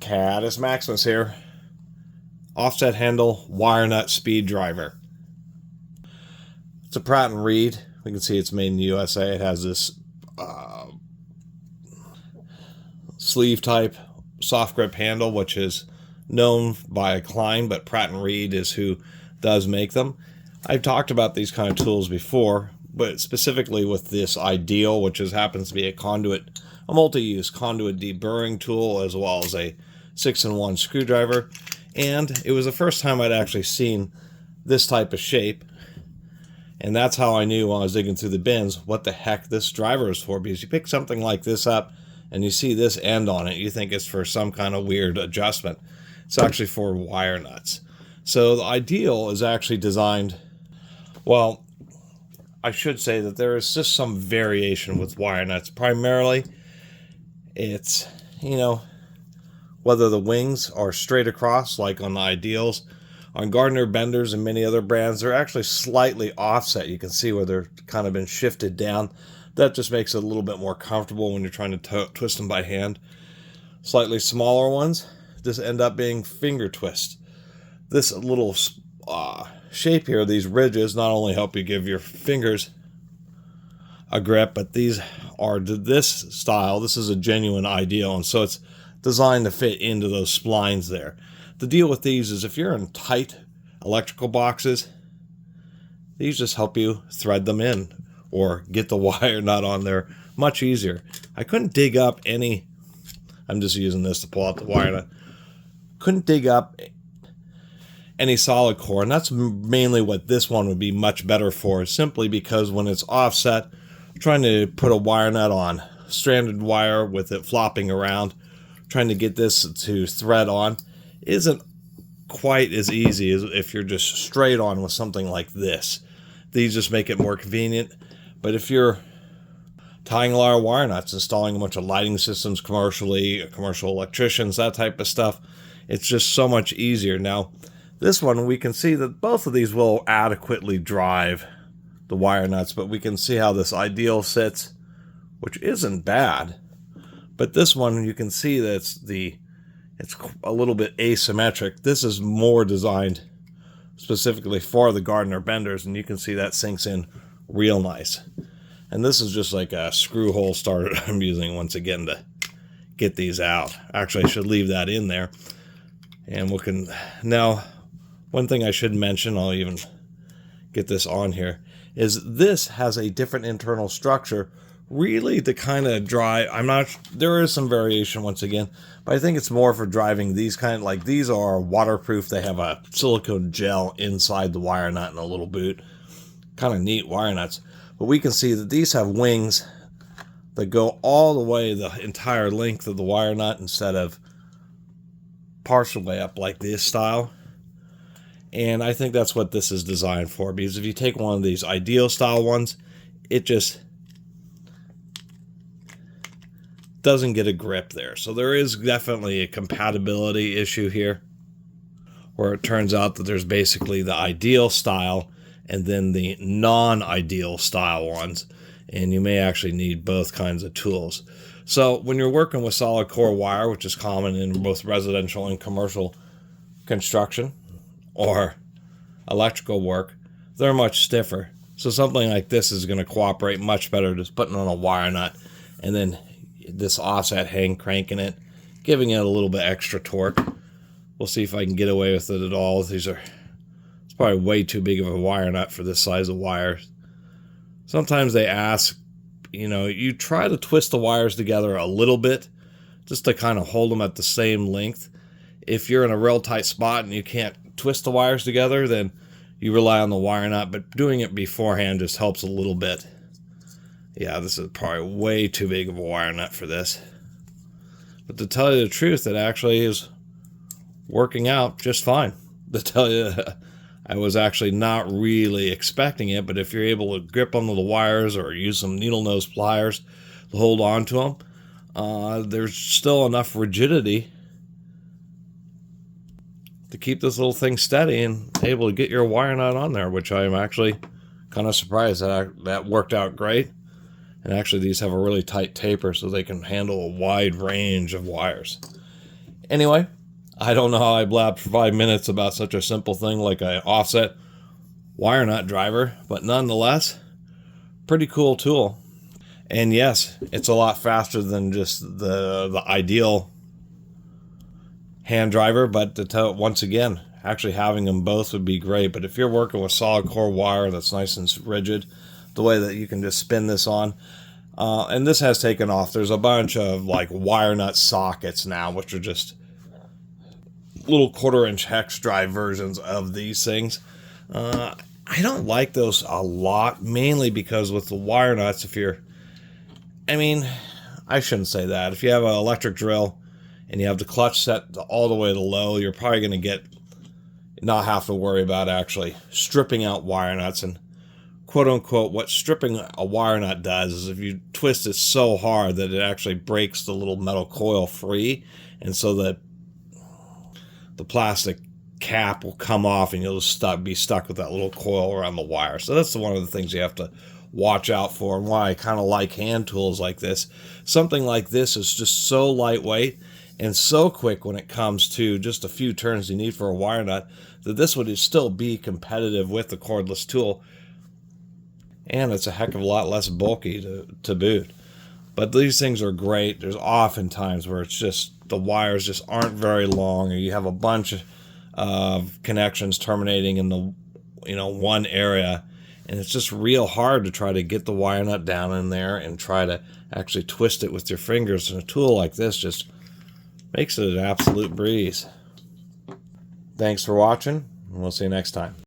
Caddis Maximus here. Offset handle wire nut speed driver. It's a Pratt & Reed. We can see it's made in the USA. It has this sleeve type soft grip handle, which is known by Klein, but Pratt & Reed is who does make them. I've talked about these kind of tools before, but specifically with this Ideal, which happens to be a multi-use conduit deburring tool, as well as a 6-in-1 screwdriver. And it was the first time I'd actually seen this type of shape, and that's how I knew when I was digging through the bins what the heck this driver is for. Because you pick something like this up and you see this end on it, you think it's for some kind of weird adjustment. It's actually for wire nuts. So the Ideal is actually designed, well, I should say that there is just some variation with wire nuts. Primarily, it's, whether the wings are straight across, like on the Ideals. On Gardner Benders and many other brands, they're actually slightly offset. You can see where they're kind of been shifted down. That just makes it a little bit more comfortable when you're trying to twist them by hand. Slightly smaller ones just end up being finger twist. This little shape here, these ridges, not only help you give your fingers a grip, but these are this style. This is a genuine Ideal, and so it's designed to fit into those splines there. The deal with these is if you're in tight electrical boxes, these just help you thread them in or get the wire nut on there much easier. I couldn't dig up any, I'm just using this to pull out the wire nut. Couldn't dig up any solid core, and that's mainly what this one would be much better for, simply because when it's offset, trying to put a wire nut on stranded wire with it flopping around, trying to get this to thread on isn't quite as easy as if you're just straight on with something like this. These just make it more convenient. But if you're tying a lot of wire nuts, installing a bunch of lighting systems commercially, commercial electricians, that type of stuff, it's just so much easier. Now, this one, we can see that both of these will adequately drive the wire nuts, but we can see how this Ideal sits, which isn't bad. But this one, you can see that it's a little bit asymmetric. This is more designed specifically for the Gardner Benders, and you can see that sinks in real nice. And this is just like a screw hole starter I'm using once again to get these out. Actually, I should leave that in there. And we can, now, one thing I should mention, I'll even get this on here, is this has a different internal structure, really to kind of drive, there is some variation once again, but I think it's more for driving these these are waterproof. They have a silicone gel inside the wire nut and a little boot. Kind of neat wire nuts. But we can see that these have wings that go all the way the entire length of the wire nut instead of partial way up like this style. And I think that's what this is designed for, because if you take one of these Ideal style ones, it just doesn't get a grip there. So there is definitely a compatibility issue here, where it turns out that there's basically the Ideal style and then the non-Ideal style ones, and you may actually need both kinds of tools. So when you're working with solid core wire, which is common in both residential and commercial construction or electrical work, they're much stiffer. So something like this is going to cooperate much better just putting on a wire nut and then this offset hand cranking it, giving it a little bit extra torque. We'll see if I can get away with it at all. It's probably way too big of a wire nut for this size of wire. Sometimes they ask, you try to twist the wires together a little bit just to kind of hold them at the same length. If you're in a real tight spot and you can't twist the wires together, then you rely on the wire nut, but doing it beforehand just helps a little bit. Yeah, this is probably way too big of a wire nut for this. But to tell you the truth, it actually is working out just fine. To tell you, I was actually not really expecting it, but if you're able to grip onto the wires or use some needle nose pliers to hold on to them, there's still enough rigidity to keep this little thing steady and able to get your wire nut on there, which I'm actually kind of surprised that worked out great. And actually these have a really tight taper so they can handle a wide range of wires. Anyway, I don't know how I blabbed for 5 minutes about such a simple thing like an offset wire nut driver, but nonetheless, pretty cool tool. And yes, it's a lot faster than just the ideal hand driver, but once again, actually having them both would be great. But if you're working with solid core wire that's nice and rigid, the way that you can just spin this on, and this has taken off. There's a bunch of like wire nut sockets now, which are just little 1/4-inch hex drive versions of these things. I don't like those a lot, mainly because with the wire nuts, I shouldn't say that. If you have an electric drill and you have the clutch set all the way to low, you're probably going to not have to worry about actually stripping out wire nuts. And quote unquote, what stripping a wire nut does is if you twist it so hard that it actually breaks the little metal coil free, and so that the plastic cap will come off and you'll just be stuck with that little coil around the wire. So that's one of the things you have to watch out for, and why I kind of like hand tools like this. Something like this is just so lightweight and so quick when it comes to just a few turns you need for a wire nut, that this would still be competitive with the cordless tool, and it's a heck of a lot less bulky to boot. But these things are great. There's often times where it's just the wires just aren't very long, or you have a bunch of connections terminating in the one area, and it's just real hard to try to get the wire nut down in there and try to actually twist it with your fingers. And a tool like this just makes it an absolute breeze. Thanks for watching, and we'll see you next time.